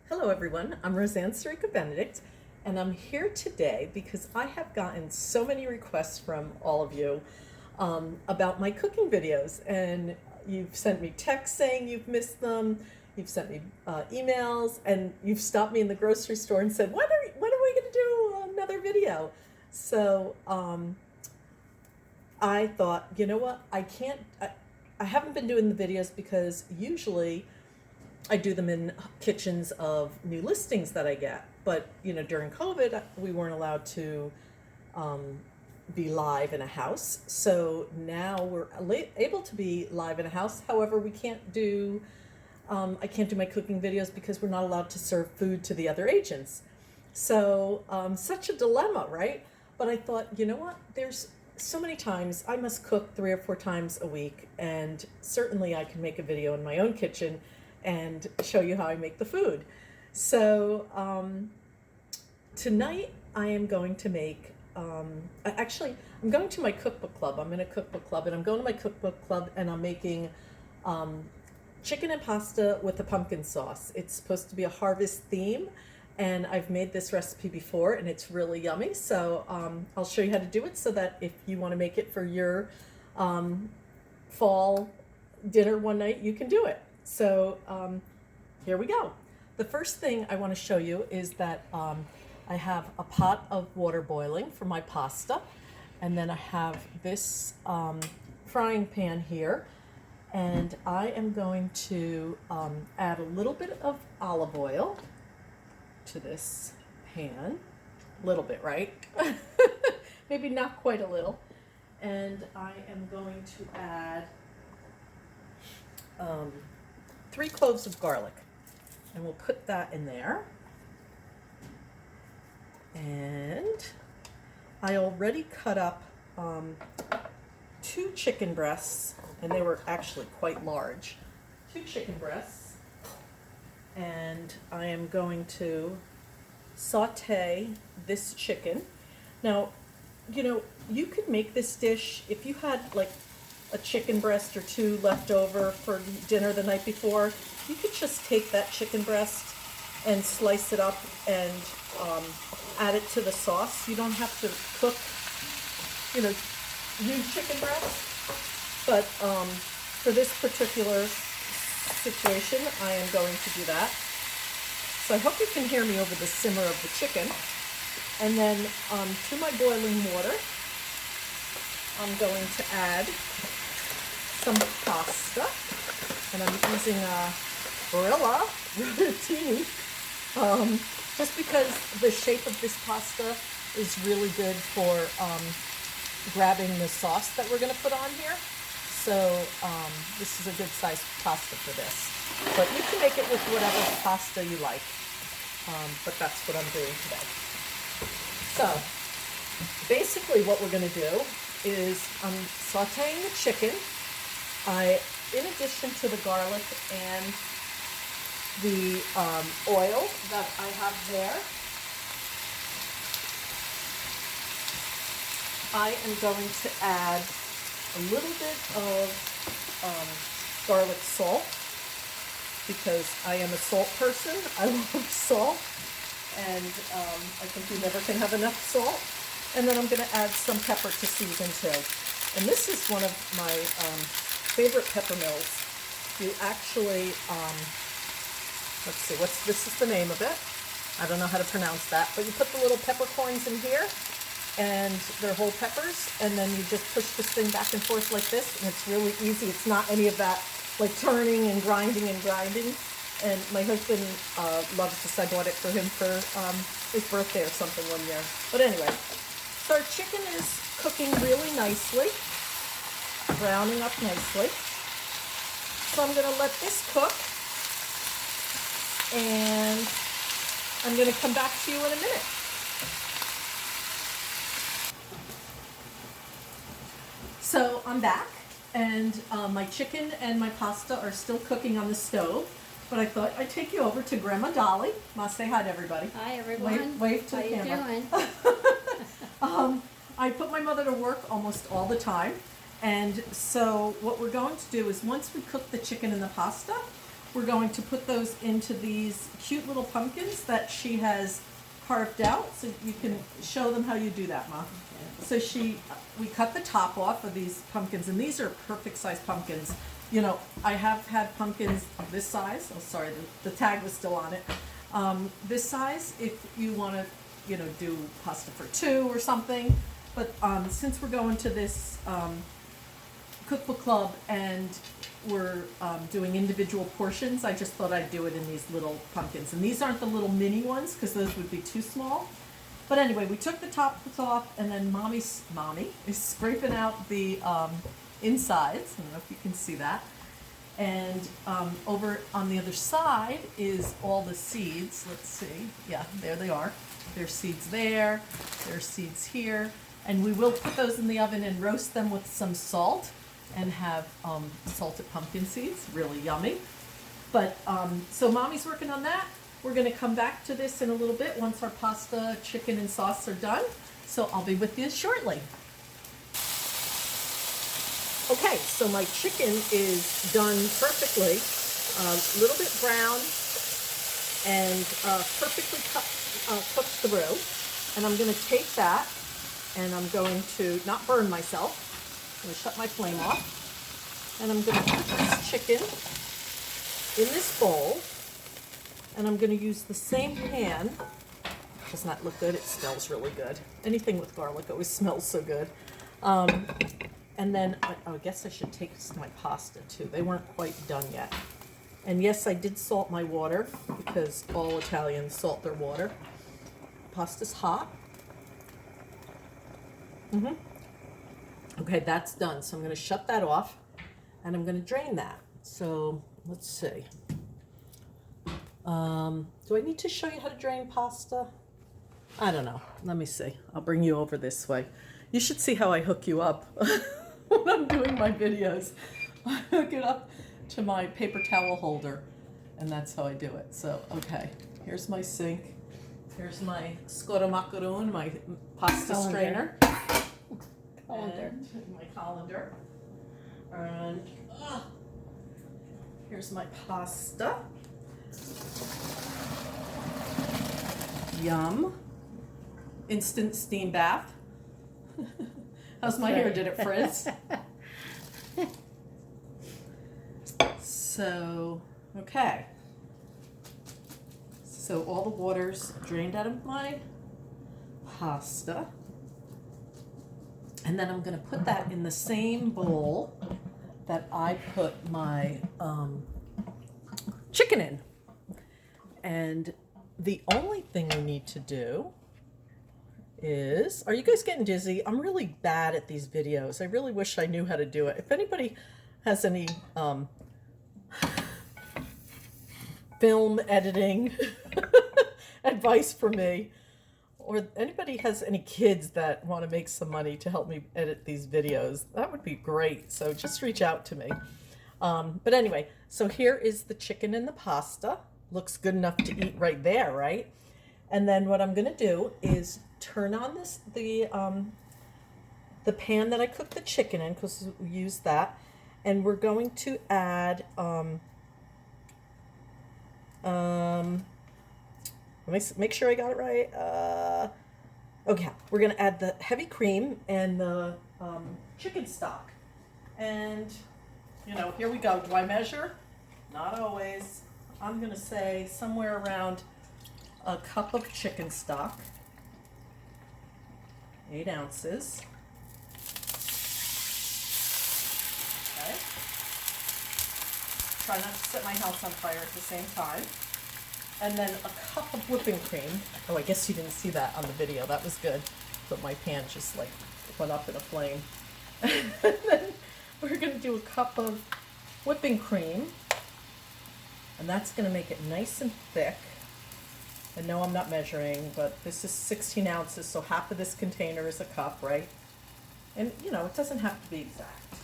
Hello everyone, I'm Roseann Benedict, and I'm here today because I have gotten so many requests from all of you about my cooking videos, and you've sent me texts saying you've missed them, you've sent me emails, and you've stopped me in the grocery store and said, when are we going to do another video? So I thought, you know what, I haven't been doing the videos because usually I do them in kitchens of new listings that I get. But, during COVID, we weren't allowed to be live in a house. So now we're able to be live in a house. However, I can't do my cooking videos because we're not allowed to serve food to the other agents. So, such a dilemma, right? But I thought, you know what? There's so many times I must cook 3 or 4 times a week, and certainly I can make a video in my own kitchen and show you how I make the food. So tonight I am going to make, I'm going to my cookbook club. I'm in a cookbook club, and I'm going to my cookbook club, and I'm making chicken and pasta with a pumpkin sauce. It's supposed to be a harvest theme, and I've made this recipe before, and it's really yummy. So I'll show you how to do it so that if you want to make it for your fall dinner one night, you can do it. So here we go. The first thing I want to show you is that I have a pot of water boiling for my pasta, and then I have this frying pan here, and I am going to add a little bit of olive oil to this pan. A little bit, right? Maybe not quite a little. And I am going to add 3 cloves of garlic, and we'll put that in there. And I already cut up 2 chicken breasts, and they were actually quite large. 2 chicken breasts, and I am going to saute this chicken. Now, you could make this dish if you had like a chicken breast or 2 left over for dinner the night before. You could just take that chicken breast and slice it up and add it to the sauce. You don't have to cook, new chicken breast. But for this particular situation, I am going to do that. So I hope you can hear me over the simmer of the chicken. And then to my boiling water, I'm going to add some pasta, and I'm using a Barilla Rotini, just because the shape of this pasta is really good for grabbing the sauce that we're going to put on here. So this is a good sized pasta for this. But you can make it with whatever pasta you like, but that's what I'm doing today. So basically what we're going to do is I'm sauteing the chicken. In addition to the garlic and the oil that I have there, I am going to add a little bit of garlic salt, because I am a salt person. I love salt, and I think you never can have enough salt. And then I'm going to add some pepper to season too. And this is one of my favorite pepper mills. You actually, let's see, this is the name of it. I don't know how to pronounce that, but you put the little peppercorns in here, and they're whole peppers, and then you just push this thing back and forth like this, and it's really easy. It's not any of that like turning and grinding. And my husband loves this. I bought it for him for his birthday or something one year. But anyway, so our chicken is cooking really nicely, browning up nicely. So I'm going to let this cook, and I'm going to come back to you in a minute. So I'm back, and my chicken and my pasta are still cooking on the stove. But I thought I'd take you over to Grandma Dolly. Ma, say hi to everybody. Hi, everyone. Wave to the camera. How you doing? I put my mother to work almost all the time. And so what we're going to do is, once we cook the chicken and the pasta, we're going to put those into these cute little pumpkins that she has carved out. So you can show them how you do that, Ma. So we cut the top off of these pumpkins, and these are perfect size pumpkins. You know, I have had pumpkins of this size. Oh, sorry, the tag was still on it. This size, if you want to, you know, do pasta for two or something. But since we're going to this cookbook club and we're doing individual portions, I just thought I'd do it in these little pumpkins. And these aren't the little mini ones because those would be too small. But anyway, we took the tops off, and then mommy is scraping out the insides. I don't know if you can see that. And over on the other side is all the seeds. Let's see. Yeah, there they are. There's seeds there. There's seeds here. And we will put those in the oven and roast them with some salt and have salted pumpkin seeds. Really yummy. But so mommy's working on that. We're going to come back to this in a little bit once our pasta, chicken, and sauce are done. So I'll be with you shortly. Okay, so my chicken is done perfectly, a little bit brown and perfectly cooked through. And I'm going to take that and I'm going to not burn myself. I'm going to shut my flame off. And I'm going to put this chicken in this bowl. And I'm going to use the same pan. Does not look good. It smells really good. Anything with garlic always smells so good. And then I guess I should taste my pasta too. They weren't quite done yet. And yes, I did salt my water because all Italians salt their water. Pasta's hot. Okay, that's done. So I'm going to shut that off and I'm going to drain that. So let's see. Do I need to show you how to drain pasta? I don't know. Let me see. I'll bring you over this way. You should see how I hook you up when I'm doing my videos. I hook it up to my paper towel holder, and that's how I do it. So, okay, here's my sink. Here's my scoramaccaron, my pasta strainer. And my colander. And here's my pasta. Yum. Instant steam bath. How's my hair? Did it frizz? So, okay. So all the water's drained out of my pasta. And then I'm going to put that in the same bowl that I put my chicken in. And the only thing we need to do is, are you guys getting dizzy? I'm really bad at these videos. I really wish I knew how to do it. If anybody has any film editing advice for me, or anybody has any kids that want to make some money to help me edit these videos, that would be great. So just reach out to me. But anyway, so here is the chicken and the pasta. Looks good enough to eat right there, right? And then what I'm going to do is turn on the pan that I cooked the chicken in, because we used that, and we're going to add let me make sure I got it right. Okay, we're going to add the heavy cream and the chicken stock, and you know, here we go. Do I measure? Not always. I'm going to say somewhere around a cup of chicken stock, 8 ounces. Okay. Try not to set my house on fire at the same time. And then a cup of whipping cream. Oh, I guess you didn't see that on the video. That was good. But my pan just like went up in a flame. And then we're going to do a cup of whipping cream. And that's going to make it nice and thick. And no, I'm not measuring, but this is 16 ounces, so half of this container is a cup, right? And, you know, it doesn't have to be exact.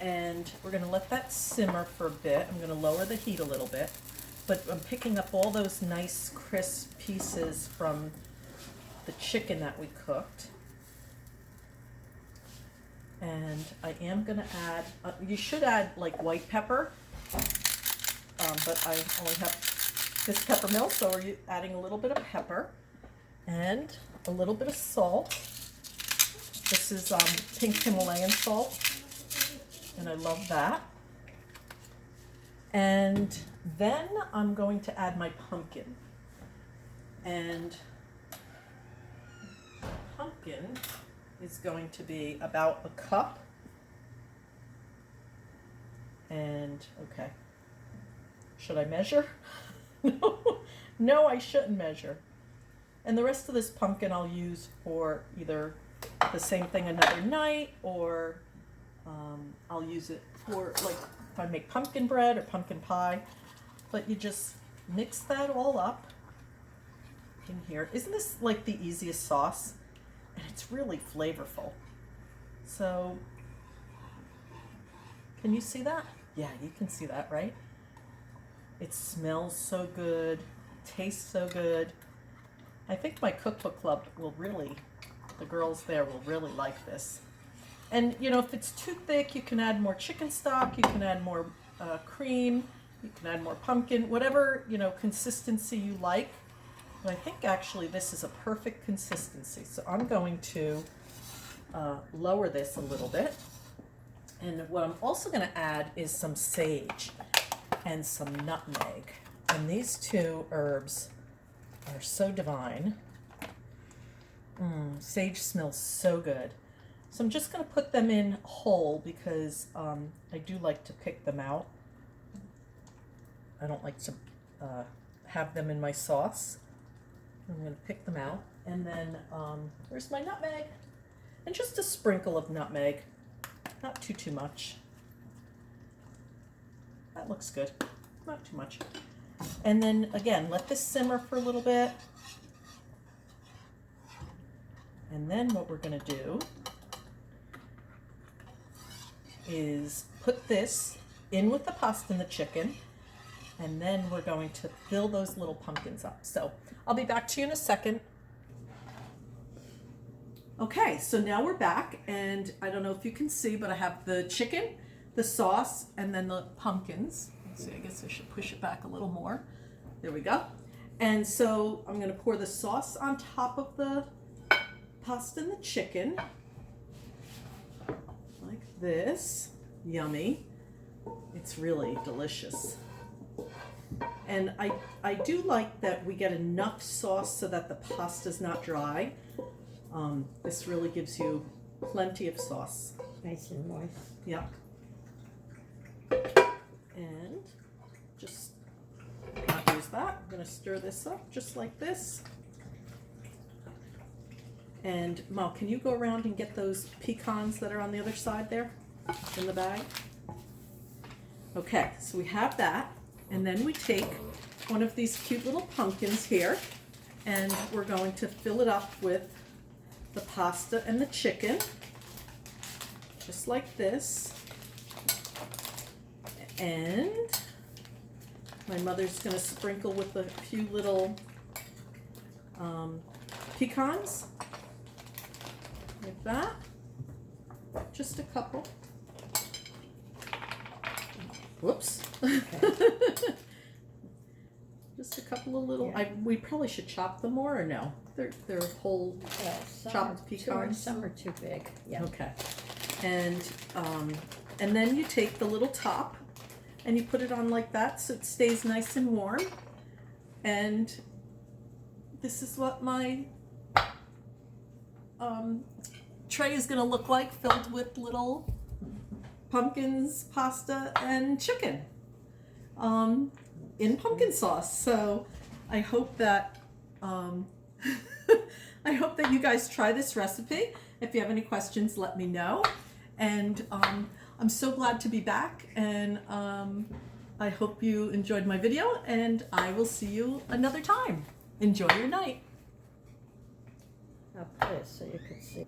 And we're going to let that simmer for a bit. I'm going to lower the heat a little bit. But I'm picking up all those nice crisp pieces from the chicken that we cooked. And I am going to add, you should add like white pepper, but I only have this pepper mill, so we're adding a little bit of pepper and a little bit of salt. This is pink Himalayan salt, and I love that. And then I'm going to add my pumpkin. And pumpkin is going to be about a cup. And okay, should I measure? No, I shouldn't measure. And the rest of this pumpkin I'll use for either the same thing another night, or I'll use it for, like, if I make pumpkin bread or pumpkin pie. But you just mix that all up in here. Isn't this like the easiest sauce? And it's really flavorful. So, can you see that? Yeah, you can see that, right? It smells so good, tastes so good. I think my cookbook club will really, the girls there will really like this. And you know, if it's too thick, you can add more chicken stock, you can add more cream, you can add more pumpkin, whatever, you know, consistency you like. But I think actually this is a perfect consistency. So I'm going to lower this a little bit. And what I'm also going to add is some sage and some nutmeg. And these two herbs are so divine. Sage smells so good. So I'm just going to put them in whole because I do like to pick them out. I don't like to have them in my sauce. I'm going to pick them out. And then where's my nutmeg? And just a sprinkle of nutmeg. Not too much. That looks good. Not too much. And then again, let this simmer for a little bit. And then what we're going to do is put this in with the pasta and the chicken. And then we're going to fill those little pumpkins up. So I'll be back to you in a second. Okay, so now we're back, and I don't know if you can see, but I have the chicken, the sauce, and then the pumpkins. Let's see, I guess I should push it back a little more. There we go. And so I'm going to pour the sauce on top of the pasta and the chicken, like this. Yummy. It's really delicious. And I do like that we get enough sauce so that the pasta's not dry. This really gives you plenty of sauce. Nice and moist. Yep. And just not use that. I'm going to stir this up just like this. And Mo, can you go around and get those pecans that are on the other side there in the bag? Okay, so we have that. And then we take one of these cute little pumpkins here, and we're going to fill it up with the pasta and the chicken, just like this. And my mother's going to sprinkle with a few little pecans, like that. Just a couple. Whoops. Okay. Just a couple of little. Yeah. We probably should chop them more, or no? They're whole chopped pecans. Some are too big. Yeah. Okay. And then you take the little top and you put it on like that so it stays nice and warm. And this is what my tray is going to look like, filled with little pumpkins, pasta, and chicken in pumpkin sauce. So I hope that I hope that you guys try this recipe. If you have any questions, let me know. And I'm so glad to be back, and I hope you enjoyed my video, and I will see you another time. Enjoy your night. I'll put it so you can see.